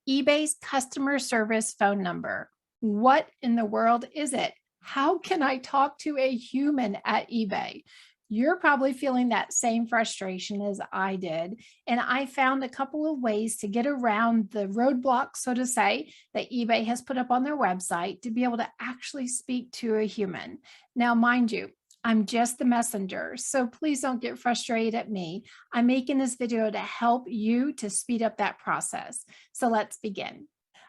eBay's customer service phone number. What in the world is it? How can I talk to a human at eBay? You're probably feeling that same frustration as I did. And I found a couple of ways to get around the roadblock, so to say, that eBay has put up on their website to be able to actually speak to a human. Now, mind you, I'm just the messenger, so please don't get frustrated at me. I'm making this video to help you to speed up that process. So let's begin.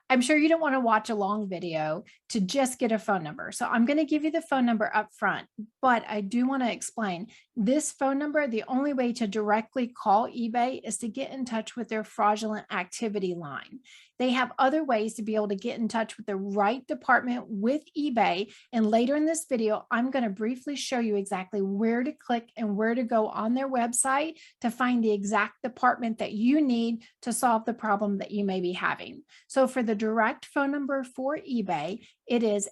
I'm sure you don't want to watch a long video to just get a phone number. So I'm going to give you the phone number up front, but I do want to explain this phone number. The only way to directly call eBay is to get in touch with their fraudulent activity line. They have other ways to be able to get in touch with the right department with eBay. And later in this video, I'm going to briefly show you exactly where to click and where to go on their website to find the exact department that you need to solve the problem that you may be having. So for the direct phone number for eBay, it is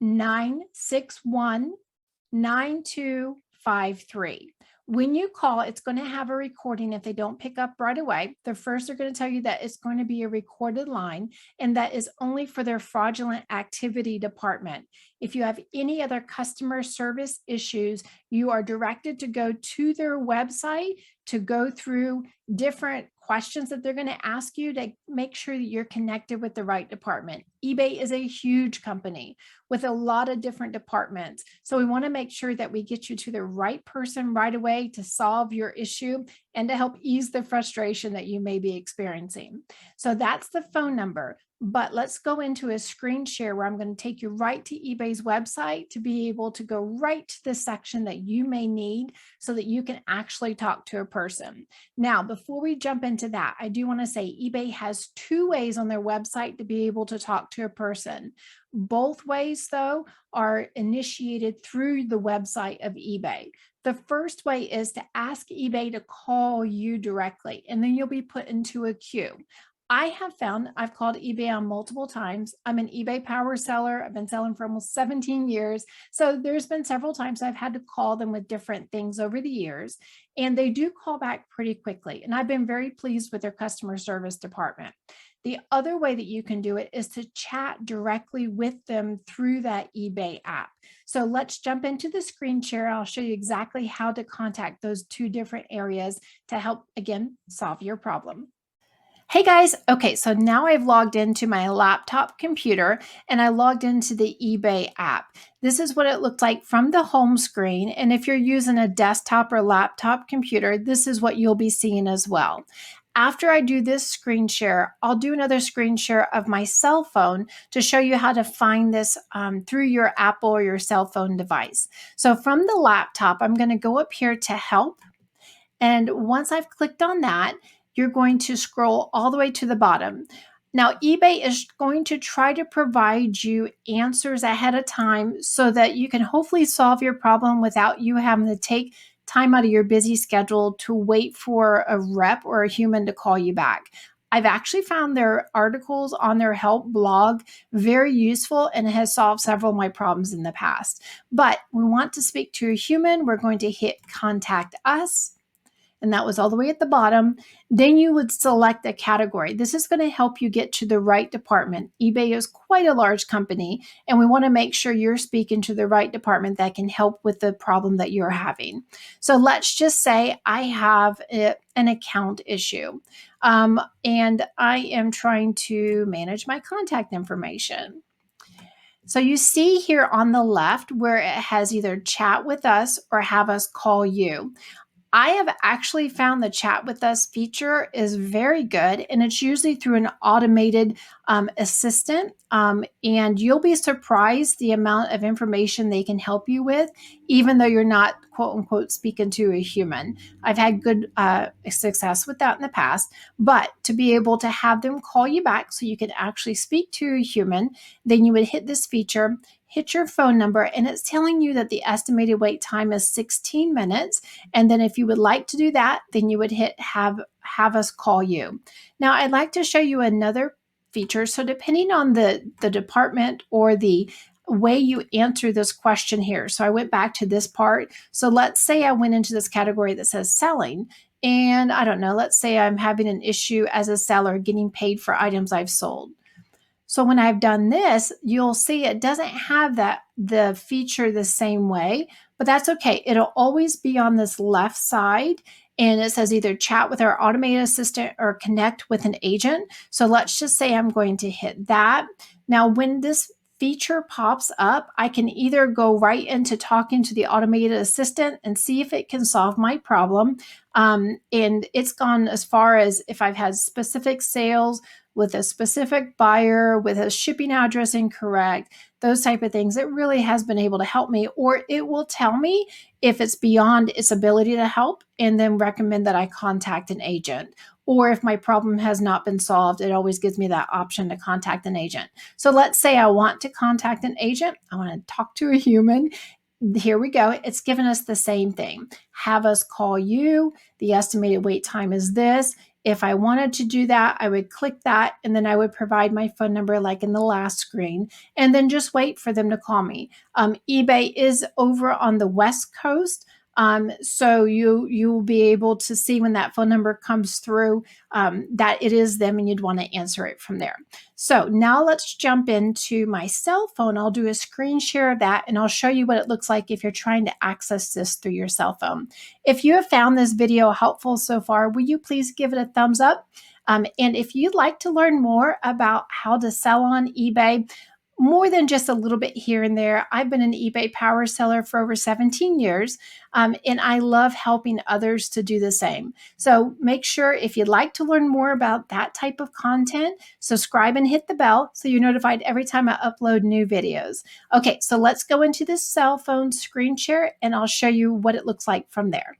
866-961-9253. When you call, it's going to have a recording if they don't pick up right away. The first, they're going to tell you that it's going to be a recorded line, and that is only for their fraudulent activity department. If you have any other customer service issues, you are directed to go to their website to go through different questions that they're going to ask you to make sure that you're connected with the right department. eBay is a huge company with a lot of different departments. So we want to make sure that we get you to the right person right away to solve your issue and to help ease the frustration that you may be experiencing. So that's the phone number. But let's go into a screen share where I'm going to take you right to eBay's website to be able to go right to the section that you may need so that you can actually talk to a person. Now, before we jump into that, I do want to say eBay has two ways on their website to be able to talk to a person. Both ways, though, are initiated through the website of eBay. The first way is to ask eBay to call you directly, and then you'll be put into a queue. I have found I've called eBay on multiple times. I'm an eBay power seller. I've been selling for almost 17 years. So there's been several times I've had to call them with different things over the years, and they do call back pretty quickly. And I've been very pleased with their customer service department. The other way that you can do it is to chat directly with them through that eBay app. So let's jump into the screen share. I'll show you exactly how to contact those two different areas to help, again, solve your problem. Hey guys, okay, so now I've logged into my laptop computer and I logged into the eBay app. This is what it looked like from the home screen. And if you're using a desktop or laptop computer, this is what you'll be seeing as well. After I do this screen share, I'll do another screen share of my cell phone to show you how to find this through your Apple or your cell phone device. So from the laptop, I'm going to go up here to help. And once I've clicked on that, you're going to scroll all the way to the bottom. Now, eBay is going to try to provide you answers ahead of time so that you can hopefully solve your problem without you having to take time out of your busy schedule to wait for a rep or a human to call you back. I've actually found their articles on their help blog very useful, and it has solved several of my problems in the past. But we want to speak to a human. We're going to hit Contact Us. And that was all the way at the bottom. Then you would select a category. This is going to help you get to the right department. eBay is quite a large company, and we want to make sure you're speaking to the right department that can help with the problem that you're having. So let's just say I have an account issue, and I am trying to manage my contact information. So you see here on the left where it has either chat with us or have us call you. I have actually found the chat with us feature is very good, and it's usually through an automated assistant, and you'll be surprised the amount of information they can help you with, even though you're not quote unquote speaking to a human. I've had good success with that in the past, but to be able to have them call you back so you can actually speak to a human, then you would hit this feature, hit your phone number, and it's telling you that the estimated wait time is 16 minutes. And then if you would like to do that, then you would hit have us call you. Now, I'd like to show you another feature. So depending on the department or the way you answer this question here. So I went back to this part. So let's say I went into this category that says selling, And I don't know, let's say I'm having an issue as a seller getting paid for items I've sold. So when I've done this, you'll see it doesn't have the feature the same way, but that's okay. It'll always be on this left side, and it says either chat with our automated assistant or connect with an agent. So let's just say I'm going to hit that. Now, when this feature pops up, I can either go right into talking to the automated assistant and see if it can solve my problem. And it's gone as far as if I've had specific sales with a specific buyer, with a shipping address incorrect, those type of things. It really has been able to help me, or it will tell me if it's beyond its ability to help and then recommend that I contact an agent. Or if my problem has not been solved, it always gives me that option to contact an agent. So let's say I want to contact an agent. I want to talk to a human. Here we go. It's given us the same thing. Have us call you. The estimated wait time is this. If I wanted to do that, I would click that, and then I would provide my phone number like in the last screen, and then just wait for them to call me. eBay is over on the West Coast. So you will be able to see when that phone number comes through that it is them, and you'd want to answer it from there. So now let's jump into my cell phone. I'll do a screen share of that, and I'll show you what it looks like if you're trying to access this through your cell phone. If you have found this video helpful so far, will you please give it a thumbs up? And if you'd like to learn more about how to sell on eBay, more than just a little bit here and there. I've been an eBay power seller for over 17 years, and I love helping others to do the same. So make sure if you'd like to learn more about that type of content, subscribe and hit the bell so you're notified every time I upload new videos. Okay, so let's go into this cell phone screen share, and I'll show you what it looks like from there.